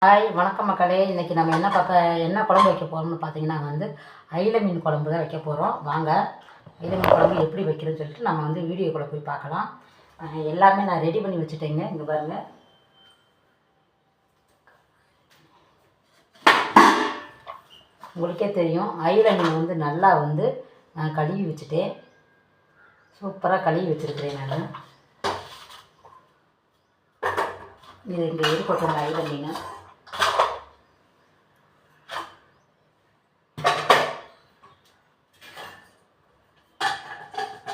Hi வணக்கம் மக்களே. இன்றைக்கி நம்ம என்ன குழம்பு வைக்க போகிறோம்னு பார்த்தீங்கன்னா அயிலை மீன் குழம்பு தான் வைக்க போகிறோம். வாங்க அயிலை மீன் குழம்பு எப்படி வைக்கிறதுன்னு சொல்லிட்டு நம்ம வீடியோக்குள்ளே போய் பார்க்கலாம். எல்லாமே நான் ரெடி பண்ணி வச்சுட்டேங்க. இங்கே பாருங்கள், உங்களுக்கே தெரியும் அயிலை மீன் நல்லா நான் கழுவி வச்சுட்டேன். சூப்பராக கழுவி வச்சுருக்கிறேன். நான் இது இங்கே இருக்கட்டும். அயிலை மீன்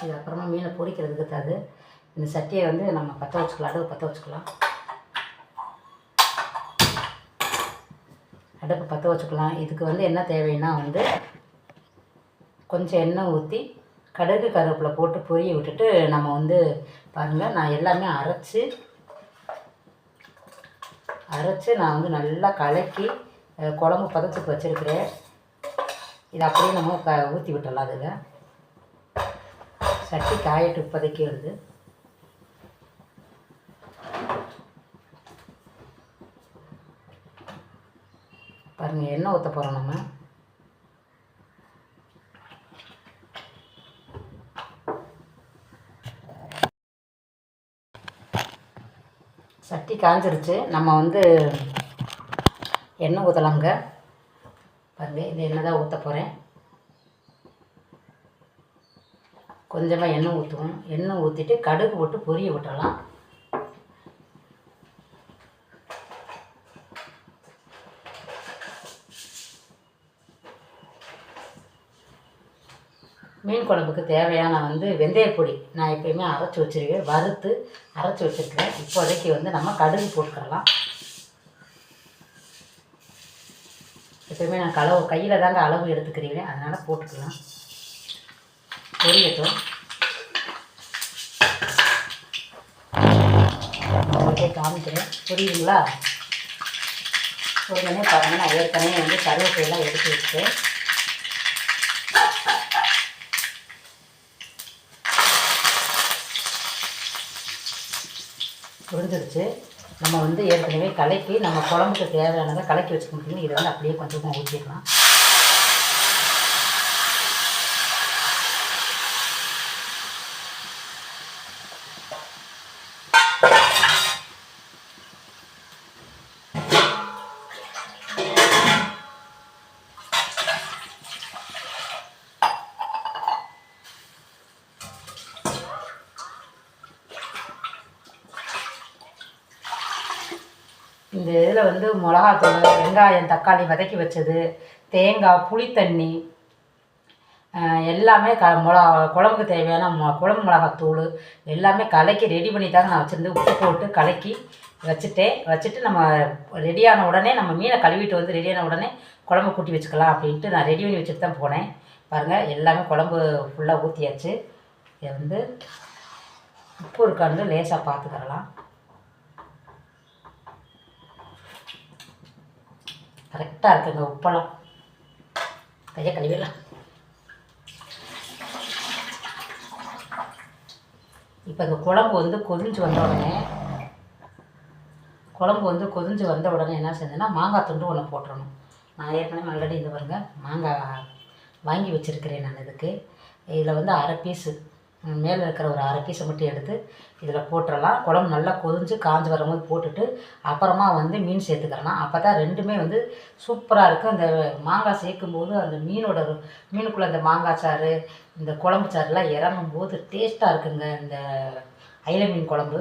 இது அப்புறமா மீனை பொரிக்கிறதுக்கு தாது இந்த சட்டியை நம்ம பற்ற வச்சுக்கலாம். அடுப்பு பற்ற வச்சுக்கலாம். அடுப்பு பற்ற வச்சுக்கலாம். இதுக்கு என்ன தேவைன்னா கொஞ்சம் எண்ணெய் ஊற்றி கடுகு கருவேப்பிலை போட்டு பொரிய விட்டுட்டு நம்ம பாருங்கள், நான் எல்லாமே அரைச்சி நான் நல்லா கலக்கி குழம்பு பதத்துக்கு வச்சுருக்கிறேன். இது அப்படியே நம்ம ஊற்றி விட்டுடலாம். அதில் சட்டி காயட்டு இப்போதைக்கு பாருங்கள், எண்ணெய் ஊற்ற போகிறோம். நம்ம சட்டி காஞ்சிருச்சு. நம்ம எண்ணெய் ஊற்றலாங்க. பாருங்கள், இந்த எண்ணெய் தான் ஊற்ற போகிறேன். கொஞ்சமாக எண்ணெய் ஊற்றுவோம். எண்ணெய் ஊற்றிட்டு கடுகு போட்டு பொரிய விட்டுறலாம். மீன் குழம்புக்கு தேவையான வெந்தயப்பொடி நான் எப்பயுமே அரைச்சி வச்சுருக்கேன். வறுத்து அரைச்சி வச்சுருக்கேன். இப்போதைக்கு நம்ம கடுகு போட்டுக்கலாம். எப்பயுமே நான் கையில் தாங்க அளவு எடுத்துக்கிறீங்க, அதனால் போட்டுக்கலாம். பொரியட்டும். உங்களுக்கே காமிக்கிறேன், புரியுதுங்களா? உடனே பாருங்கள், நான் ஏற்கனவே கருவேப்பிலையெல்லாம் எடுத்து வச்சுட்டேன். புரிஞ்சிருச்சு. நம்ம ஏற்கனவே கலக்கி நம்ம குழம்புக்கு தேவையானதை கலக்கி வச்சுக்கணும். இதை அப்படியே கொஞ்சமாக ஊற்றிடலாம். இந்த இதில் மிளகாத்தூள், வெங்காயம், தக்காளி வதக்கி வச்சது, தேங்காய், புளித்தண்ணி எல்லாமே குழம்புக்கு தேவையான குழம்பு மிளகாத்தூள் எல்லாமே கலக்கி ரெடி பண்ணி தாங்க நான் வச்சுருந்து உப்பு போட்டு கலக்கி வச்சுட்டு நம்ம ரெடியான உடனே நம்ம மீனை கழுவிட்டு ரெடியான உடனே குழம்பு கூட்டி வச்சுக்கலாம் அப்படின்ட்டு நான் ரெடி பண்ணி வச்சுட்டு தான் போனேன். பாருங்கள், எல்லாமே குழம்பு ஃபுல்லாக ஊற்றியாச்சு. இதை உப்பு இருக்கான்னு லேசாக பார்த்துக்கிறலாம். கரெக்டாக இருக்குங்க உப்பெல்லாம். கையை கழுவிடலாம். இப்போ இந்த குழம்பு கொதிஞ்சு வந்த உடனே என்ன செஞ்சேன்னா மாங்காய் துண்டு ஒன்று போட்டுறணும். நான் ஏற்கனவே ஆல்ரெடி இந்த பாருங்க மாங்காய் வாங்கி வச்சுருக்கிறேன். நான் இதில் அரை பீஸு மேலே இருக்கிற ஒரு அரை பீஸை மட்டும் எடுத்து இதில் போட்டுடலாம். குழம்பு நல்லா கொதிஞ்சு காஞ்சி வரும்போது போட்டுட்டு அப்புறமா மீன் சேர்த்துக்கிறலாம். அப்போ தான் ரெண்டுமே சூப்பராக இருக்கும். இந்த மாங்காய் சேர்க்கும்போது அந்த மீனுக்குள்ளே அந்த மாங்காய் சாறு, இந்த குழம்பு சாறுலாம் இறங்கும்போது டேஸ்ட்டாக இருக்குங்க இந்த அயிலை மீன் குழம்பு.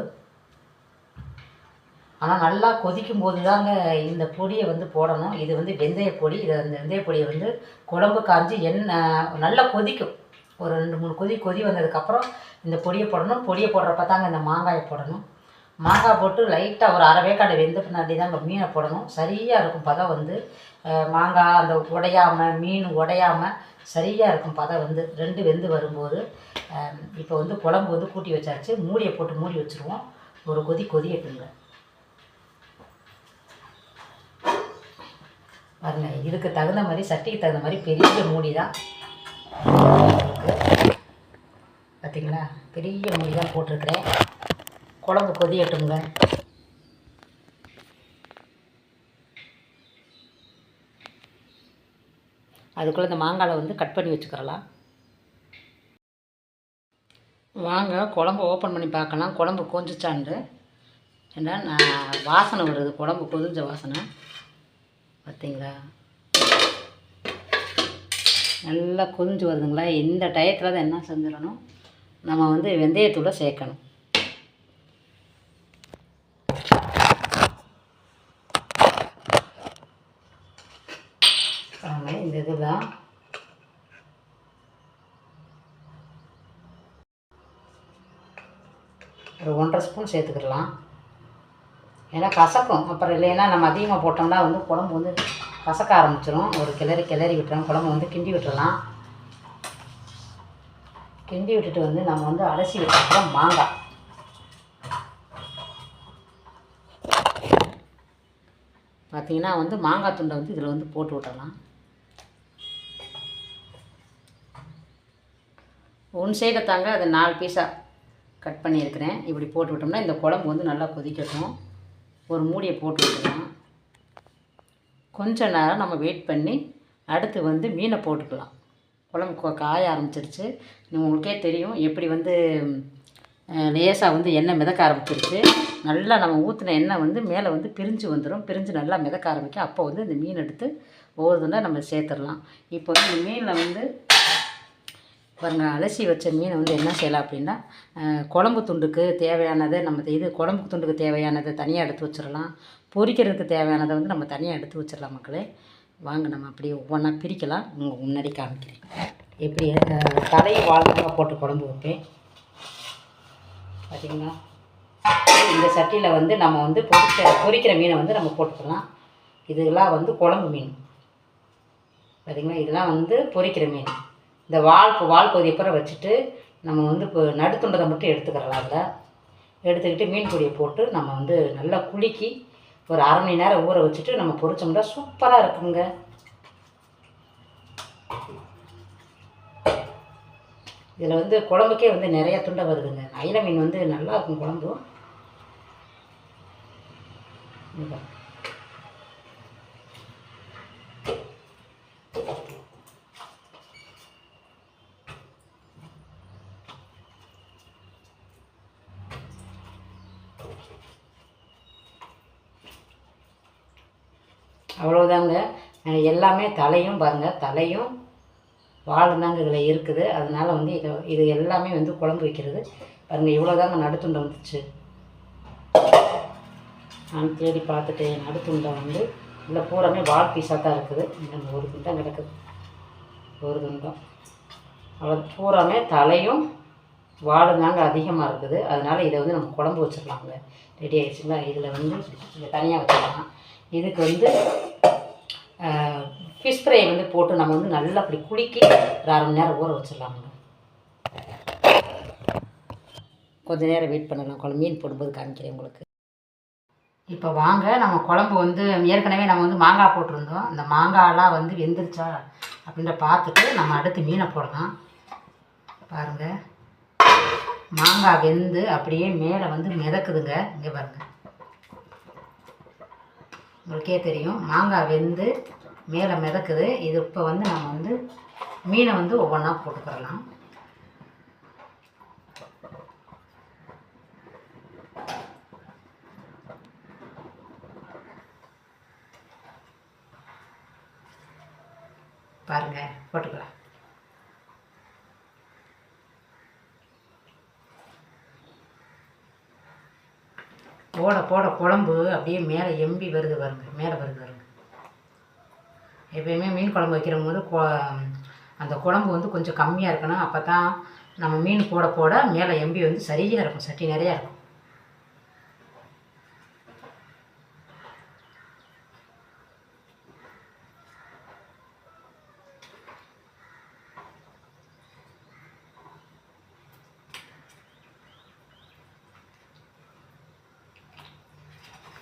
ஆனால் நல்லா கொதிக்கும் போது தாங்க இந்த பொடியை போடணும். இது வெந்தய பொடி. அந்த வெந்தய பொடியை குழம்பு காஞ்சி நல்லா கொதிக்கும். ஒரு 2-3 கொதி வந்ததுக்கப்புறம் இந்த பொடியை போடணும். பொடியை போடுறப்ப தாங்க இந்த மாங்காயை போடணும். மாங்காய் போட்டு லைட்டாக ஒரு அரை வேக்காடு வெந்த பின்னாடி தாங்க மீனை போடணும். சரியாக இருக்கும் பதம். மாங்காய் அந்த உடையாமல், மீன் உடையாமல் சரியாக இருக்கும் பதம். ரெண்டு வெந்து வரும்போது இப்போ குழம்பு கூட்டி வச்சாச்சு. மூடியை போட்டு மூடி வச்சுருவோம். ஒரு கொதியட்டுங்க. பாருங்க, இதுக்கு தகுந்த மாதிரி, சட்டிக்கு தகுந்த மாதிரி பெரிய மூடி தான். பார்த்தீங்களா, பெரிய மூடி தான் போட்டிருக்கிறேன். குழம்பு கொதியட்டுங்க. அதுக்குள்ளே இந்த மாங்காயை வந்து கட் பண்ணி வச்சுக்கிறலாம். வாங்க குழம்பு ஓப்பன் பண்ணி பார்க்கலாம் குழம்பு கொதிச்சாண்டு. ஏன்னா நான் வாசனை வருது, குழம்பு கொதிஞ்ச வாசனை பார்த்தீங்களா. நல்லா கொதிஞ்சு வருதுங்களா. இந்த டயத்தில் தான் என்ன செஞ்சிடணும், நம்ம வந்து வெந்தயத்தூளை சேர்க்கணும். இந்த இதுதான் ஒரு 1.5 ஸ்பூன் சேர்த்துக்கிடலாம். ஏன்னா கசக்கும், அப்புறம் இல்லைன்னா நம்ம அதிகமாக போட்டோம்னா வந்து குழம்பு வந்து கசக்க ஆரம்பிச்சிடும். ஒரு கிளறி விட்டுறோம், குழம்பு வந்து கிண்டி விட்டுறலாம். கிண்டி விட்டுட்டு வந்து நம்ம வந்து அலசி வச்சுக்கிறோம் மாங்காய். பார்த்திங்கன்னா வந்து மாங்காய் துண்டை வந்து இதில் வந்து போட்டு விட்டுறலாம். ஒன் சைடை தாங்க அதை 4 பீஸாக கட் பண்ணியிருக்கிறேன். இப்படி போட்டு விட்டோம்னா இந்த குழம்பு வந்து நல்லா கொதிக்கட்டும். ஒரு மூடியை போட்டு விட்டுக்கலாம். கொஞ்ச நேரம் நம்ம வெயிட் பண்ணி அடுத்து வந்து மீனை போட்டுக்கலாம். குழம்பு காய ஆரம்பிச்சிருச்சு. உங்களுக்கே தெரியும் எப்படி வந்து லேசாக வந்து எண்ணெய் மிதக்க ஆரம்பிச்சிருச்சு. நல்லா நம்ம ஊற்றின எண்ணெய் வந்து மேலே வந்து பிரிஞ்சு வந்துடும். பிரிஞ்சு நல்லா மிதக்க ஆரம்பிக்கும். அப்போ வந்து இந்த மீன் எடுத்து ஒவ்வொரு துண்டா நம்ம சேர்த்துடலாம். இப்போ வந்து இந்த மீனில் வந்து பாருங்கள், அலசி வச்ச மீனை வந்து என்ன செய்யலாம் அப்படின்னா, குழம்பு துண்டுக்கு தேவையானதை நம்ம குழம்பு துண்டுக்கு தேவையானதை தனியாக எடுத்து வச்சிடலாம். பொரிக்கிறதுக்கு தேவையானதை வந்து நம்ம தனியாக எடுத்து வச்சிடலாம். மக்களே வாங்க நம்ம அப்படியே ஒவ்வொன்றா பிரிக்கலாம். உங்களுக்கு முன்னாடி காமிக்கிறேன். எப்படி தலையை வாழ்க்கையாக போட்டு குழம்பு வைப்பேன் பார்த்திங்களா. இந்த சட்டியில் வந்து நம்ம வந்து பொரிக்கிற மீனை வந்து நம்ம போட்டுக்கலாம். இதெல்லாம் வந்து குழம்பு மீன் பார்த்திங்களா. இதெல்லாம் வந்து பொரிக்கிற மீன். இந்த வால் பொதியை அப்புறம் வச்சுட்டு நம்ம வந்து இப்போ நடுத்துண்டதை மட்டும் எடுத்துக்கிறலாம். அதில் எடுத்துக்கிட்டு மீன் பொடியை போட்டு நம்ம வந்து நல்லா குலுக்கி ஒரு 1/2 மணி நேரம் ஊற வச்சுட்டு நம்ம பொரிச்சோம்னா சூப்பராக இருக்குங்க. இதில் வந்து குழம்புக்கே வந்து நிறையா துண்டை வருதுங்க. அயிலை மீன் வந்து நல்லா இருக்கும் குழம்பு. அவ்வளோதாங்க. எல்லாமே தலையும் பாருங்கள், தலையும் வால் தாங்க இதில் இருக்குது. அதனால் வந்து இது எல்லாமே வந்து குழம்பு வைக்கிறது. பாருங்கள் இவ்வளோதாங்க நடுத்துண்டை வந்துச்சு. நான் தேடி பார்த்துட்டேன். நடுத்துண்டை வந்து இல்லை பூராமே வால் பீஸாக தான் இருக்குது. இந்த ஒரு துண்டம் கிடக்குது, ஒரு துண்டம். அவ்வளோ பூராமே தலையும் வால் தாங்க அதிகமாக இருக்குது. அதனால் இதை வந்து நம்ம குழம்பு வச்சிடலாங்க. ரெடி ஆகிடுச்சுங்களா. இதில் வந்து இதை தனியாக வச்சிடலாம். இதுக்கு வந்து ஃபிஷ் ஃப்ரை வந்து போட்டு நம்ம வந்து நல்லா அப்படி குலுக்கி ஒரு 1/2 மணி நேரம் ஊற வச்சிடலாமுங்க. கொஞ்சம் நேரம் வெயிட் பண்ணலாம். குழம்பு மீன் போடும்போது காமிக்கிறேன் உங்களுக்கு. இப்போ வாங்க நம்ம குழம்பு வந்து ஏற்கனவே நம்ம வந்து மாங்காய் போட்டிருந்தோம். அந்த மாங்காயெல்லாம் வந்து வெந்துருச்சா அப்படின்ற பார்த்துட்டு நம்ம அடுத்து மீனை போடலாம். பாருங்கள், மாங்காய் வெந்து அப்படியே மேலே வந்து மிதக்குதுங்க. இங்கே பாருங்கள், உங்களுக்கே தெரியும் மாங்காய் வெந்து மேலே மிதக்குது. இது இப்போ வந்து நம்ம வந்து மீனை வந்து ஒவ்வொன்றா போட்டுக்கிறலாம். பாருங்கள், போட்டுக்கலாம். போட போட குழம்பு அப்படியே மேலே எம்பி வருது பாருங்க, மேலே வருது பாருங்க. எப்பயுமே மீன் குழம்பு வைக்கிற போது அந்த குழம்பு வந்து கொஞ்சம் கம்மியாக இருக்கணும். அப்போ தான் நம்ம மீன் போட போட மேலே எம்பி வந்து சரியாக இருக்கும், சட்டி நிறையா இருக்கும்.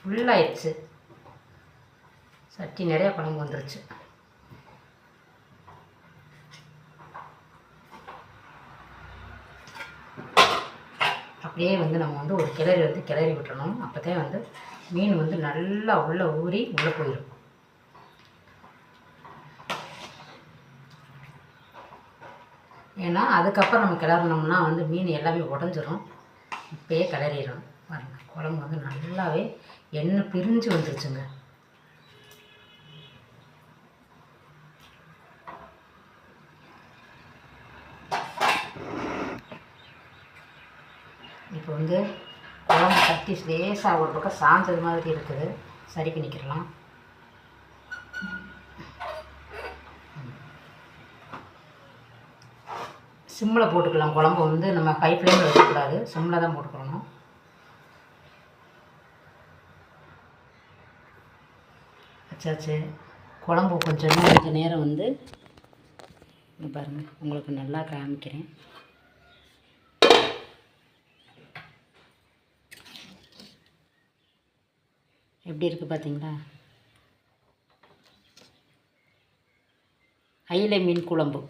ஃபுல்லாகிடுச்சு, சட்டி நிறையா குழம்பு வந்துருச்சு. அப்படியே வந்து நம்ம வந்து ஒரு கிளறி விட்டுறணும். அப்போ தான் வந்து மீன் வந்து நல்லா உள்ளே ஊறி உள்ளே போயிடும். ஏன்னா அதுக்கப்புறம் நம்ம கிளறினோம்னா வந்து மீன் எல்லாமே உடஞ்சிரும். இப்போயே கிளறிடணும். பாருங்கள், குழம்பு வந்து நல்லாவே எண்ணெய் பிரிஞ்சு வந்துருச்சுங்க. இப்போ வந்து குழம்பு சட்டி லேசாக ஒரு பக்கம் சாஞ்சது மாதிரி இருக்குது. சரி பண்ணிக்கிறலாம். சிம்மில் போட்டுக்கலாம். குழம்பு வந்து நம்ம ஹை ஃப்ளேமில் வைக்கக்கூடாது, சிம்மில் தான் போட்டுக்கணும். வச்சாச்சு. குழம்பு கொஞ்சம் நேரம் வந்து பாருங்கள், உங்களுக்கு நல்லா காமிக்கிறேன். எப்படி இருக்குது பார்த்தீங்களா? அயிலை மீன் குழம்பு.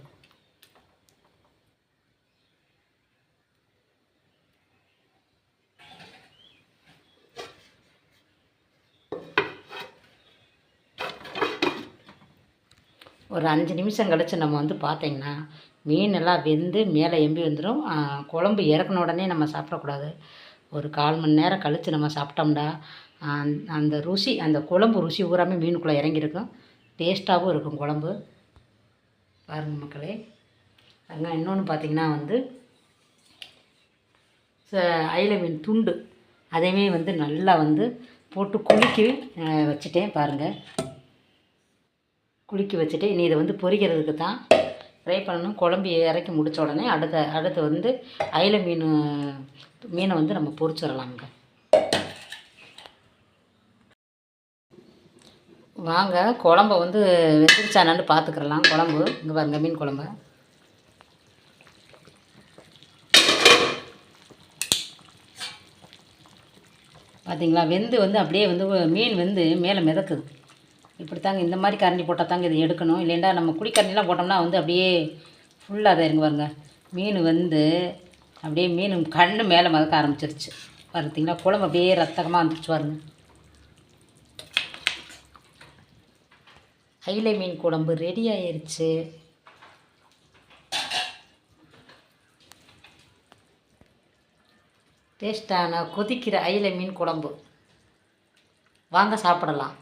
ஒரு 5 நிமிஷம் கழித்து நம்ம வந்து பார்த்திங்கன்னா மீன் எல்லாம் வெந்து மேலே எம்பி வந்துடும். குழம்பு இறக்குன உடனே நம்ம சாப்பிடக்கூடாது. ஒரு 1/4 மணி நேரம் கழித்து நம்ம சாப்பிட்டோம்னா அந்த ருசி, அந்த குழம்பு ருசி பூராமே மீனுக்குள்ளே இறங்கியிருக்கும். டேஸ்ட்டாகவும் இருக்கும் குழம்பு. பாருங்கள் மக்களே. அங்கே இன்னொன்று பார்த்திங்கன்னா வந்து அயிலை மீன் துண்டு அதையுமே வந்து நல்லா வந்து போட்டு குலுக்கி வச்சுட்டேன். பாருங்கள், குலுக்கி வச்சுட்டு இனி இதை வந்து பொரிக்கிறதுக்கு தான் ஃப்ரை பண்ணணும். குழம்பு இறக்கி முடித்த உடனே அடுத்து வந்து அயிலை மீனை வந்து நம்ம பொரிச்சிடலாங்க. வாங்க, குழம்ப வந்து வெந்துருச்சானான்னு பார்த்துக்கிறலாம். குழம்பு இங்கே பாருங்கள், மீன் குழம்பு பார்த்தீங்களா? வெந்து வந்து அப்படியே வந்து மீன் வந்து மேலே மிதக்குது. இப்படி தாங்க, இந்த மாதிரி கரண்டி போட்டால் தாங்க இதை எடுக்கணும். இல்லைண்டா நம்ம குழிக்கரண்டிலாம் போட்டோம்னா வந்து அப்படியே ஃபுல்லாக அதை இருங்க பாருங்க, மீன் வந்து அப்படியே மீன் கண்ணு மேலே மிதக்க ஆரம்பிச்சிருச்சு. பார்த்தீங்களா? குழம்பு அப்படியே ரத்தகமாக வந்துருச்சு பாருங்க. அயிலை மீன் குழம்பு ரெடி ஆயிடுச்சு. டேஸ்டான கொதிக்கிற அயிலை மீன் குழம்பு. வாங்க சாப்பிடலாம்.